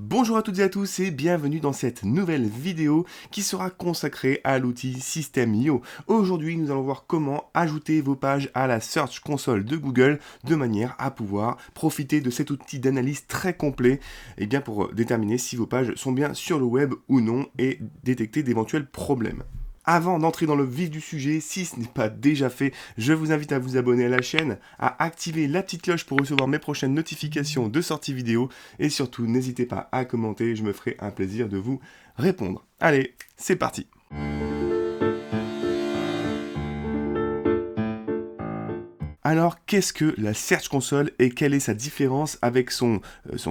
Bonjour à toutes et à tous et bienvenue dans cette nouvelle vidéo qui sera consacrée à l'outil System.io. Aujourd'hui, nous allons voir comment ajouter vos pages à la Search Console de Google de manière à pouvoir profiter de cet outil d'analyse très complet pour déterminer si vos pages sont bien sur le web ou non et détecter d'éventuels problèmes. Avant d'entrer dans le vif du sujet, si ce n'est pas déjà fait, je vous invite à vous abonner à la chaîne, à activer la petite cloche pour recevoir mes prochaines notifications de sortie vidéo et surtout n'hésitez pas à commenter, je me ferai un plaisir de vous répondre. Allez, c'est parti! Alors, qu'est-ce que la Search Console et quelle est sa différence avec son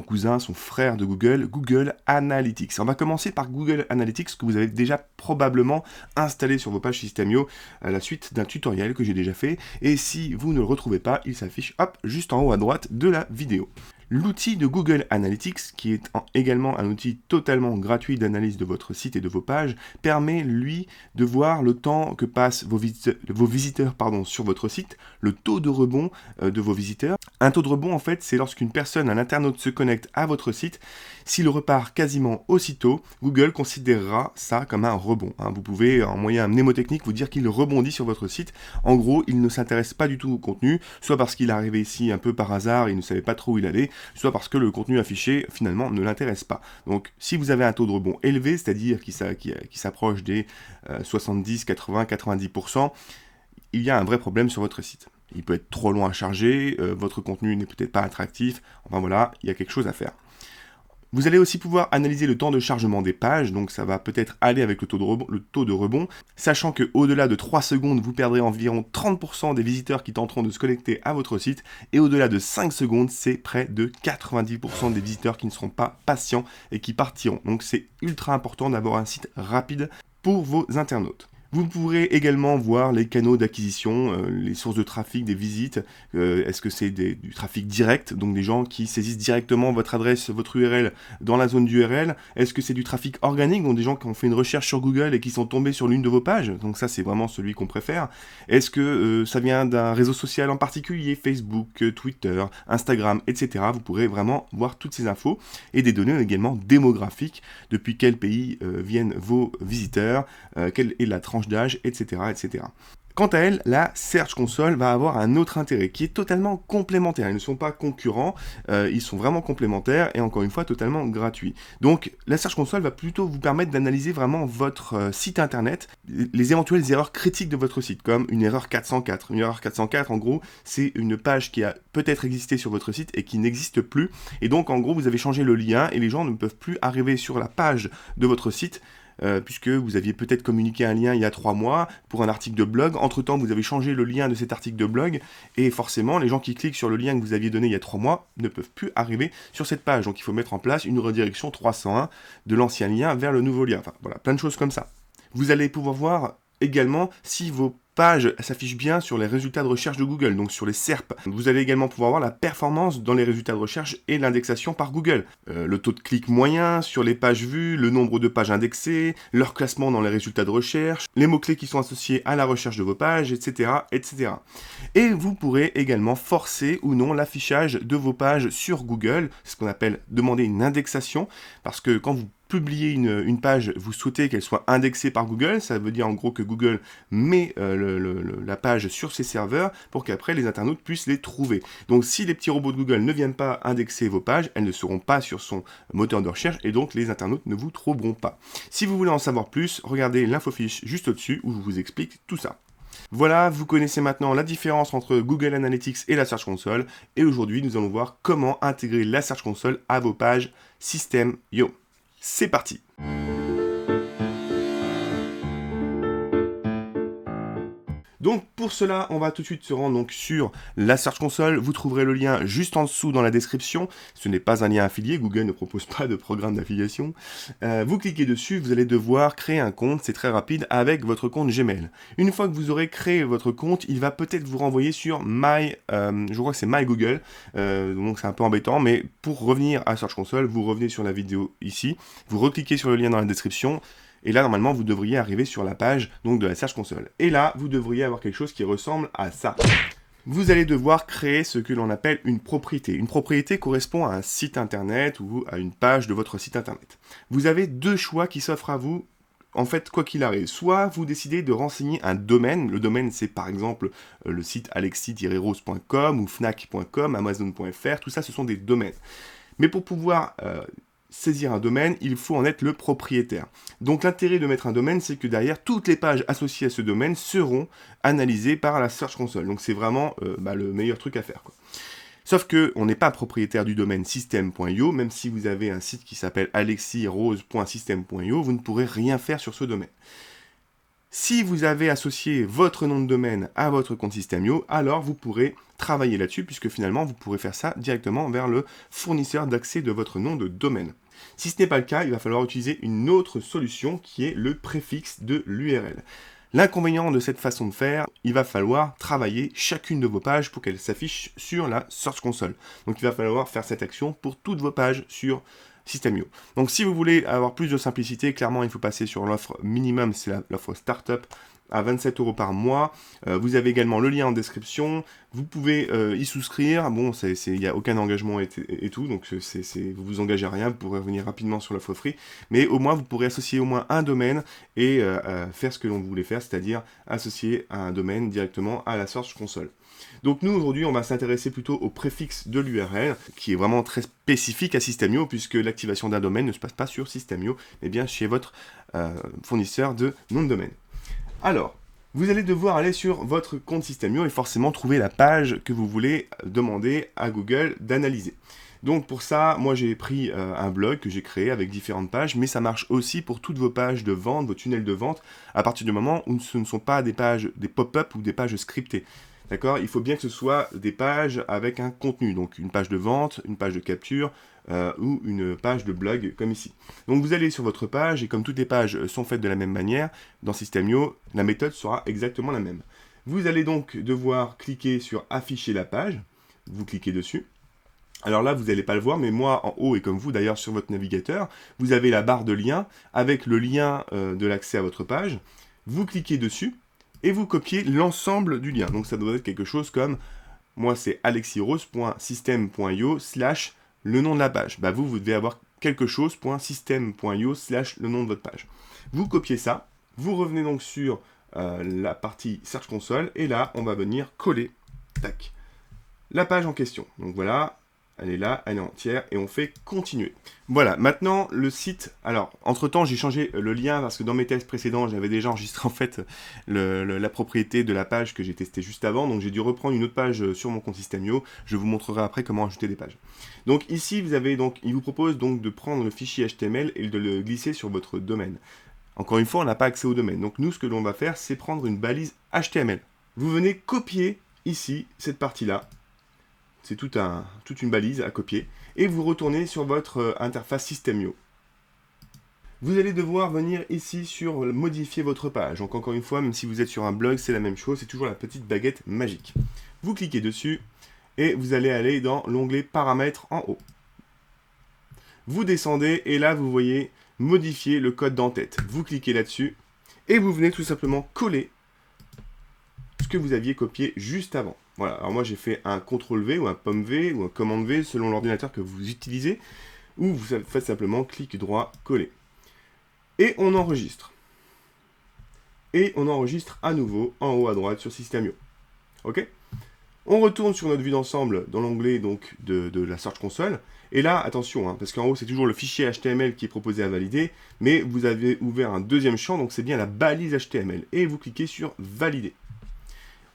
cousin, son frère de Google, Google Analytics? On va commencer par Google Analytics que vous avez déjà probablement installé sur vos pages System.io à la suite d'un tutoriel que j'ai déjà fait. Et si vous ne le retrouvez pas, il s'affiche juste en haut à droite de la vidéo. L'outil de Google Analytics, qui est également un outil totalement gratuit d'analyse de votre site et de vos pages, permet, lui, de voir le temps que passent vos visiteurs sur votre site, le taux de rebond de vos visiteurs. Un taux de rebond, en fait, c'est lorsqu'une personne, un internaute, se connecte à votre site. S'il repart quasiment aussitôt, Google considérera ça comme un rebond. Vous pouvez, en moyen mnémotechnique, vous dire qu'il rebondit sur votre site. En gros, il ne s'intéresse pas du tout au contenu, soit parce qu'il est arrivé ici un peu par hasard et il ne savait pas trop où il allait, soit parce que le contenu affiché, finalement, ne l'intéresse pas. Donc, si vous avez un taux de rebond élevé, c'est-à-dire qui s'approche des 70, 80, 90%, il y a un vrai problème sur votre site. Il peut être trop long à charger, votre contenu n'est peut-être pas attractif, enfin voilà, il y a quelque chose à faire. Vous allez aussi pouvoir analyser le temps de chargement des pages, donc ça va peut-être aller avec le taux de rebond, sachant qu'au-delà de 3 secondes, vous perdrez environ 30% des visiteurs qui tenteront de se connecter à votre site, et au-delà de 5 secondes, c'est près de 90% des visiteurs qui ne seront pas patients et qui partiront. Donc c'est ultra important d'avoir un site rapide pour vos internautes. Vous pourrez également voir les canaux d'acquisition, les sources de trafic, des visites. Est-ce que c'est du trafic direct, donc des gens qui saisissent directement votre adresse, votre URL dans la zone d'URL? Est-ce que c'est du trafic organique, donc des gens qui ont fait une recherche sur Google et qui sont tombés sur l'une de vos pages? Donc ça, c'est vraiment celui qu'on préfère. Est-ce que ça vient d'un réseau social en particulier, Facebook, Twitter, Instagram, etc. Vous pourrez vraiment voir toutes ces infos et des données également démographiques, depuis quel pays viennent vos visiteurs, quelle est la tranche d'âge, etc., etc. Quant à elle, la Search Console va avoir un autre intérêt qui est totalement complémentaire. Ils ne sont pas concurrents, ils sont vraiment complémentaires et encore une fois totalement gratuits. Donc la Search Console va plutôt vous permettre d'analyser vraiment votre site internet, les éventuelles erreurs critiques de votre site, comme une erreur 404. Une erreur 404, en gros, c'est une page qui a peut-être existé sur votre site et qui n'existe plus. Et donc en gros, vous avez changé le lien et les gens ne peuvent plus arriver sur la page de votre site puisque vous aviez peut-être communiqué un lien il y a 3 mois pour un article de blog. Entre-temps, vous avez changé le lien de cet article de blog et forcément, les gens qui cliquent sur le lien que vous aviez donné il y a 3 mois ne peuvent plus arriver sur cette page. Donc, il faut mettre en place une redirection 301 de l'ancien lien vers le nouveau lien. Enfin, voilà, plein de choses comme ça. Vous allez pouvoir voir également si vos pages s'affichent bien sur les résultats de recherche de Google, donc sur les SERP. Vous allez également pouvoir voir la performance dans les résultats de recherche et l'indexation par Google. Le taux de clic moyen sur les pages vues, le nombre de pages indexées, leur classement dans les résultats de recherche, les mots-clés qui sont associés à la recherche de vos pages, etc., etc. Et vous pourrez également forcer ou non l'affichage de vos pages sur Google, c'est ce qu'on appelle demander une indexation, parce que quand vous publiez une page, vous souhaitez qu'elle soit indexée par Google, ça veut dire en gros que Google met la page sur ses serveurs pour qu'après les internautes puissent les trouver. Donc si les petits robots de Google ne viennent pas indexer vos pages, elles ne seront pas sur son moteur de recherche et donc les internautes ne vous trouveront pas. Si vous voulez en savoir plus, regardez l'infofiche juste au-dessus où je vous explique tout ça. Voilà, vous connaissez maintenant la différence entre Google Analytics et la Search Console et aujourd'hui nous allons voir comment intégrer la Search Console à vos pages System.io. C'est parti! Donc pour cela, on va tout de suite se rendre donc sur la Search Console. Vous trouverez le lien juste en dessous dans la description. Ce n'est pas un lien affilié, Google ne propose pas de programme d'affiliation. Vous cliquez dessus, vous allez devoir créer un compte, c'est très rapide, avec votre compte Gmail. Une fois que vous aurez créé votre compte, il va peut-être vous renvoyer sur je crois que c'est My Google, donc c'est un peu embêtant, mais pour revenir à Search Console, vous revenez sur la vidéo ici, vous recliquez sur le lien dans la description, et là, normalement, vous devriez arriver sur la page donc, de la Search Console. Et là, vous devriez avoir quelque chose qui ressemble à ça. vous allez devoir créer ce que l'on appelle une propriété. Une propriété correspond à un site internet ou à une page de votre site internet. Vous avez deux choix qui s'offrent à vous, en fait, quoi qu'il arrive. Soit vous décidez de renseigner un domaine. Le domaine, c'est par exemple le site alexis-rose.com ou fnac.com, amazon.fr. Tout ça, ce sont des domaines. Mais pour pouvoir saisir un domaine, il faut en être le propriétaire. Donc l'intérêt de mettre un domaine, c'est que derrière, toutes les pages associées à ce domaine seront analysées par la Search Console. Donc c'est vraiment le meilleur truc à faire, quoi. Sauf qu'on n'est pas propriétaire du domaine system.io, même si vous avez un site qui s'appelle alexisrose.system.io, vous ne pourrez rien faire sur ce domaine. Si vous avez associé votre nom de domaine à votre compte System.io, alors vous pourrez travailler là-dessus, puisque finalement vous pourrez faire ça directement vers le fournisseur d'accès de votre nom de domaine. Si ce n'est pas le cas, il va falloir utiliser une autre solution qui est le préfixe de l'URL. L'inconvénient de cette façon de faire, il va falloir travailler chacune de vos pages pour qu'elles s'affichent sur la Search Console. Donc il va falloir faire cette action pour toutes vos pages sur System.io. Donc si vous voulez avoir plus de simplicité, clairement il faut passer sur l'offre minimum, c'est l'offre Startup à 27 € par mois. Vous avez également le lien en description. Vous pouvez y souscrire. Bon, il n'y a aucun engagement et tout, donc vous vous engagez à rien. Vous pourrez revenir rapidement sur l'offre free. Mais au moins, vous pourrez associer au moins un domaine et faire ce que l'on voulait faire, c'est-à-dire associer un domaine directement à la Search Console. Donc nous, aujourd'hui, on va s'intéresser plutôt au préfixe de l'URL, qui est vraiment très spécifique à System.io, puisque l'activation d'un domaine ne se passe pas sur System.io, mais bien chez votre fournisseur de nom de domaine. Alors, vous allez devoir aller sur votre compte System.io et forcément trouver la page que vous voulez demander à Google d'analyser. Donc pour ça, moi j'ai pris un blog que j'ai créé avec différentes pages, mais ça marche aussi pour toutes vos pages de vente, vos tunnels de vente, à partir du moment où ce ne sont pas des pages, des pop-up ou des pages scriptées. D'accord ? Il faut bien que ce soit des pages avec un contenu, donc une page de vente, une page de capture ou une page de blog comme ici. Donc vous allez sur votre page et comme toutes les pages sont faites de la même manière, dans System.io, la méthode sera exactement la même. Vous allez donc devoir cliquer sur afficher la page, vous cliquez dessus. Alors là, vous n'allez pas le voir, mais moi, en haut, et comme vous d'ailleurs sur votre navigateur, vous avez la barre de lien avec le lien de l'accès à votre page. Vous cliquez dessus et vous copiez l'ensemble du lien. Donc ça doit être quelque chose comme, moi c'est alexisrose.system.io / le nom de la page. Bah vous devez avoir quelque chose.system.io / le nom de votre page. Vous copiez ça, vous revenez donc sur la partie Search Console, et là, on va venir coller, tac, la page en question. Donc voilà, elle est là, elle est entière, et on fait continuer. Voilà, maintenant, le site... Alors, entre-temps, j'ai changé le lien, parce que dans mes tests précédents, j'avais déjà enregistré, en fait, la propriété de la page que j'ai testée juste avant, donc j'ai dû reprendre une autre page sur mon compte System.io. Je vous montrerai après comment ajouter des pages. Donc ici, il vous propose donc de prendre le fichier HTML et de le glisser sur votre domaine. Encore une fois, on n'a pas accès au domaine. Donc nous, ce que l'on va faire, c'est prendre une balise HTML. Vous venez copier ici, cette partie-là. C'est toute une balise à copier. Et vous retournez sur votre interface System.io. Vous allez devoir venir ici sur modifier votre page. Donc encore une fois, même si vous êtes sur un blog, c'est la même chose. C'est toujours la petite baguette magique. Vous cliquez dessus et vous allez aller dans l'onglet paramètres en haut. Vous descendez et là, vous voyez modifier le code d'entête. Vous cliquez là-dessus et vous venez tout simplement coller ce que vous aviez copié juste avant. Voilà, alors moi j'ai fait un CTRL-V ou un POM-V ou un commande-V selon l'ordinateur que vous utilisez, ou vous faites simplement clic droit, coller. Et on enregistre. Et on enregistre à nouveau en haut à droite sur System.io. Ok ? On retourne sur notre vue d'ensemble dans l'onglet donc de la Search Console. Et là, attention, parce qu'en haut c'est toujours le fichier HTML qui est proposé à valider, mais vous avez ouvert un deuxième champ, donc c'est bien la balise HTML. Et vous cliquez sur Valider.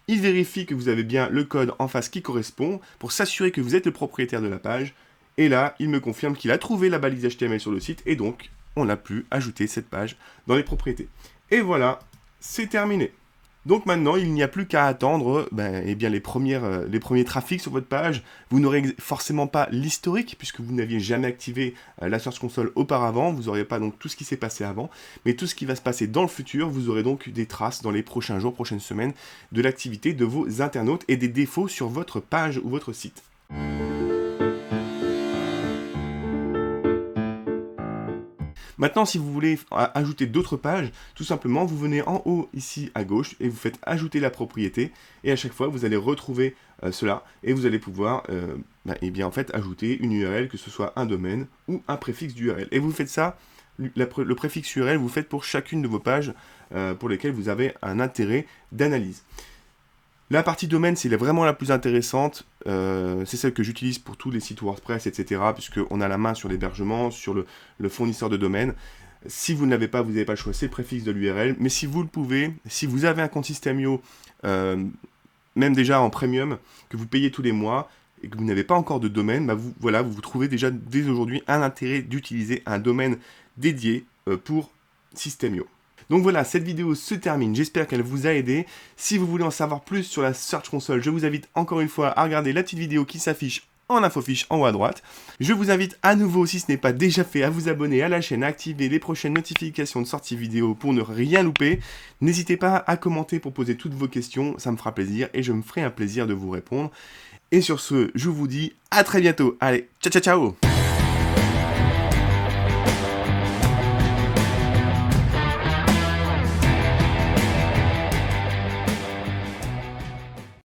Il vérifie que vous avez bien le code en face qui correspond pour s'assurer que vous êtes le propriétaire de la page. Et là, il me confirme qu'il a trouvé la balise HTML sur le site et donc on a pu ajouter cette page dans les propriétés. Et voilà, c'est terminé. Donc maintenant, il n'y a plus qu'à attendre les premiers trafics sur votre page. Vous n'aurez forcément pas l'historique, puisque vous n'aviez jamais activé la Search Console auparavant. Vous n'aurez pas donc tout ce qui s'est passé avant. Mais tout ce qui va se passer dans le futur, vous aurez donc des traces dans les prochains jours, prochaines semaines, de l'activité de vos internautes et des défauts sur votre page ou votre site. Maintenant, si vous voulez ajouter d'autres pages, tout simplement, vous venez en haut, ici, à gauche, et vous faites ajouter la propriété, et à chaque fois, vous allez retrouver cela, et vous allez pouvoir eh bien, en fait, ajouter une URL, que ce soit un domaine ou un préfixe d'URL. Et vous faites ça, le préfixe URL, vous faites pour chacune de vos pages pour lesquelles vous avez un intérêt d'analyse. La partie domaine, c'est vraiment la plus intéressante. C'est celle que j'utilise pour tous les sites WordPress, etc. Puisqu'on a la main sur l'hébergement, sur le fournisseur de domaine. Si vous ne l'avez pas, vous n'avez pas le choix, c'est le préfixe de l'URL. Mais si vous le pouvez, si vous avez un compte System.io, même déjà en premium, que vous payez tous les mois, et que vous n'avez pas encore de domaine, bah vous trouvez déjà dès aujourd'hui un intérêt d'utiliser un domaine dédié pour System.io. Donc voilà, cette vidéo se termine, j'espère qu'elle vous a aidé. Si vous voulez en savoir plus sur la Search Console, je vous invite encore une fois à regarder la petite vidéo qui s'affiche en infofiche en haut à droite. Je vous invite à nouveau, si ce n'est pas déjà fait, à vous abonner à la chaîne, à activer les prochaines notifications de sortie vidéo pour ne rien louper. N'hésitez pas à commenter pour poser toutes vos questions, ça me fera plaisir et je me ferai un plaisir de vous répondre. Et sur ce, je vous dis à très bientôt. Allez, ciao ciao ciao!